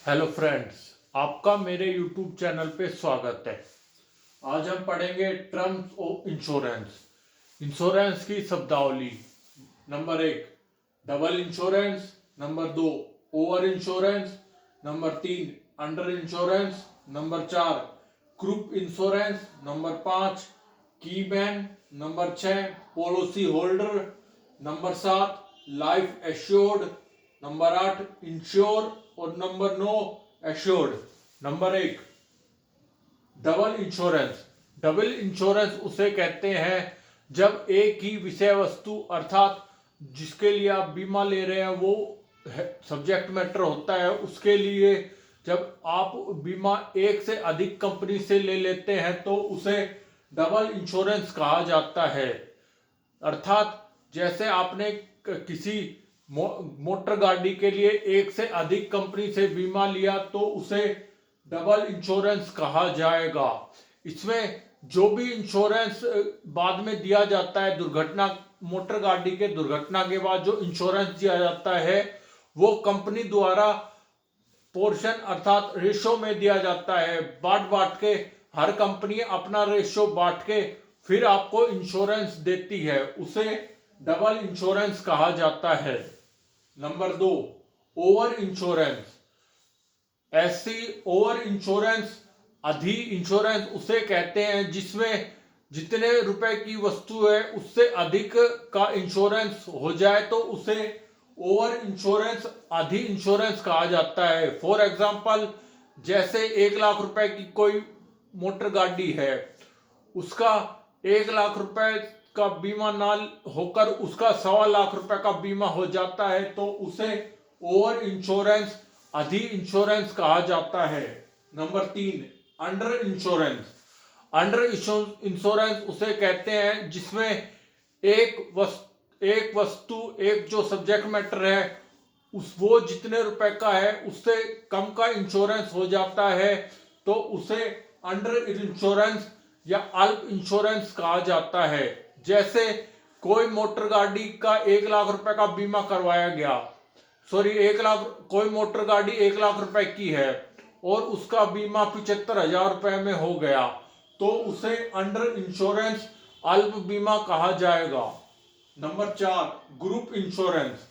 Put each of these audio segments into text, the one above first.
Hello friends, आपका मेरे YouTube channel पे स्वागत है। आज हम पढ़ेंगे टर्म्स ऑफ इंश्योरेंस। इंश्योरेंस की शब्दावली। Number 1 double insurance, number 2 over insurance, number 3 under insurance, number 4 group insurance, number 5 keyman, number 6 policy holder, number 7 life assured, number 8 insure और number 9 assured. Number 1 double insurance. Double insurance उसे कहते हैं जब एक ही विषय वस्तु अर्थात जिसके लिए आप बीमा ले रहे हैं वो सब्जेक्ट मैटर होता है, उसके लिए जब आप बीमा एक से अधिक कंपनी से ले लेते हैं तो उसे डबल इंश्योरेंस कहा जाता है। अर्थात जैसे आपने किसी मोटर गाड़ी के लिए एक से अधिक कंपनी से बीमा लिया तो उसे डबल इंश्योरेंस कहा जाएगा। इसमें जो भी इंश्योरेंस बाद में दिया जाता है, दुर्घटना मोटर गाड़ी के दुर्घटना के बाद जो इंश्योरेंस दिया जाता है वो कंपनी द्वारा पोर्शन अर्थात रेशो में दिया जाता है। बांट बांट के हर कंपनी अपना रेशो बांट के फिर आपको इंश्योरेंस देती है, उसे डबल इंश्योरेंस कहा जाता है। Number 2 over insurance. ऐसी ओवर इंश्योरेंस अधि इंश्योरेंस उसे कहते हैं जिसमें जितने रुपए की वस्तु है उससे अधिक का इंश्योरेंस हो जाए तो उसे ओवर इंश्योरेंस अधि इंश्योरेंस कहा जाता है। फॉर एग्जांपल जैसे 1 लाख रुपए की कोई मोटर गाड़ी है, उसका 1 लाख रुपए का बीमा ना होकर उसका 1.25 लाख रुपए का बीमा हो जाता है तो उसे ओवर इंश्योरेंस अधि इंश्योरेंस कहा जाता है। Number 3 under insurance. Under insurance उसे कहते हैं जिसमें एक वस्तु एक जो सब्जेक्ट मैटर है उस वो जितने रुपए का है उससे कम का इंश्योरेंस हो जाता है तो उसे अंडर इंश्योरेंस या अल्प इंश्योरेंस कहा जाता है। जैसे कोई मोटर गाड़ी का 1 लाख रुपए का बीमा करवाया गया, सॉरी 1 लाख, कोई मोटर गाड़ी 1 लाख रुपए की है और उसका बीमा 75,000 रुपए में हो गया तो उसे अंडर इंश्योरेंस अल्प बीमा कहा जाएगा। Number 4 group insurance.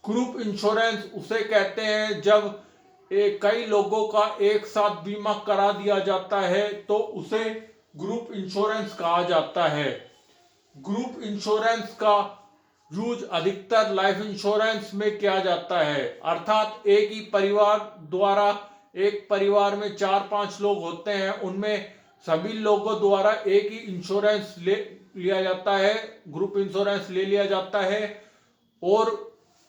Group insurance उसे कहते हैं जब कई लोगों का एक साथ बीमा करा दिया जाता है तो उसे ग्रुप इंश्योरेंस कहा जाता है। ग्रुप इंश्योरेंस का यूज अधिकतर लाइफ इंश्योरेंस में किया जाता है, अर्थात एक ही परिवार द्वारा, एक परिवार में 4-5 लोग होते हैं, उनमें सभी लोगों द्वारा एक ही इंश्योरेंस ले लिया जाता है, ग्रुप इंश्योरेंस ले लिया जाता है और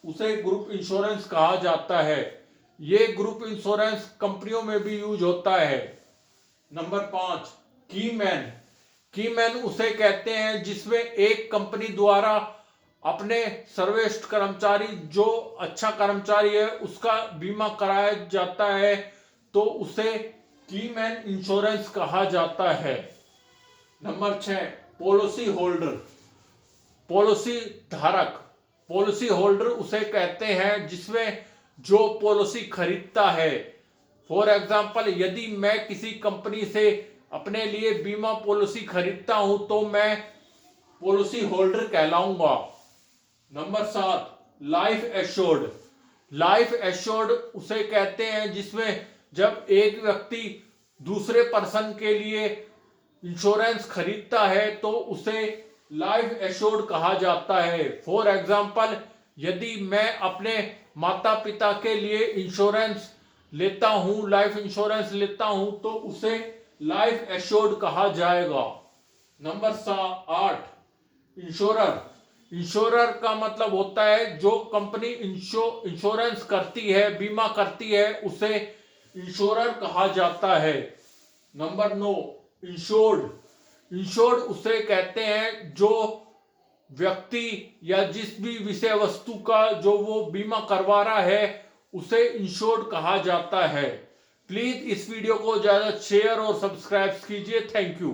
उसे ग्रुप इंश्योरेंस कहा जाता है। ये ग्रुप इंश्योरेंस कंपनियों में भी यूज होता है। Number 5 keyman. कीमैन उसे कहते हैं जिसमें एक कंपनी द्वारा अपने सर्वश्रेष्ठ कर्मचारी जो अच्छा कर्मचारी है उसका बीमा कराया जाता है तो उसे कीमैन इंश्योरेंस कहा जाता है। Number 6 policy holder. पॉलिसी धारक। पॉलिसी होल्डर उसे कहते हैं जिसमें जो पॉलिसी खरीदता है। फॉर एग्जाम्पल यदि मैं किसी कंपनी से अपने लिए बीमा पॉलिसी खरीदता हूं तो मैं पॉलिसी होल्डर कहलाऊंगा। Number 7 life assured. Life assured उसे कहते हैं जिसमें जब एक व्यक्ति दूसरे पर्सन के लिए इंश्योरेंस खरीदता है तो उसे लाइफ एश्योर्ड कहा जाता है। फॉर एग्जाम्पल यदि मैं अपने माता पिता के लिए इंश्योरेंस लेता हूं, लाइफ इंश्योरेंस लेता हूं तो उसे लाइफ एश्योर्ड कहा जाएगा। Number 8 insurer. इंश्योरर का मतलब होता है जो कंपनी इंश्योरेंस करती है, बीमा करती है, उसे इंश्योरर कहा जाता है। Number 9 insured. इंश्योर्ड उसे कहते हैं जो व्यक्ति या जिस भी विषय वस्तु का जो वो बीमा करवा रहा है उसे इंश्योर्ड कहा जाता है। प्लीज इस वीडियो को ज्यादा शेयर और सब्सक्राइब कीजिए। Thank you.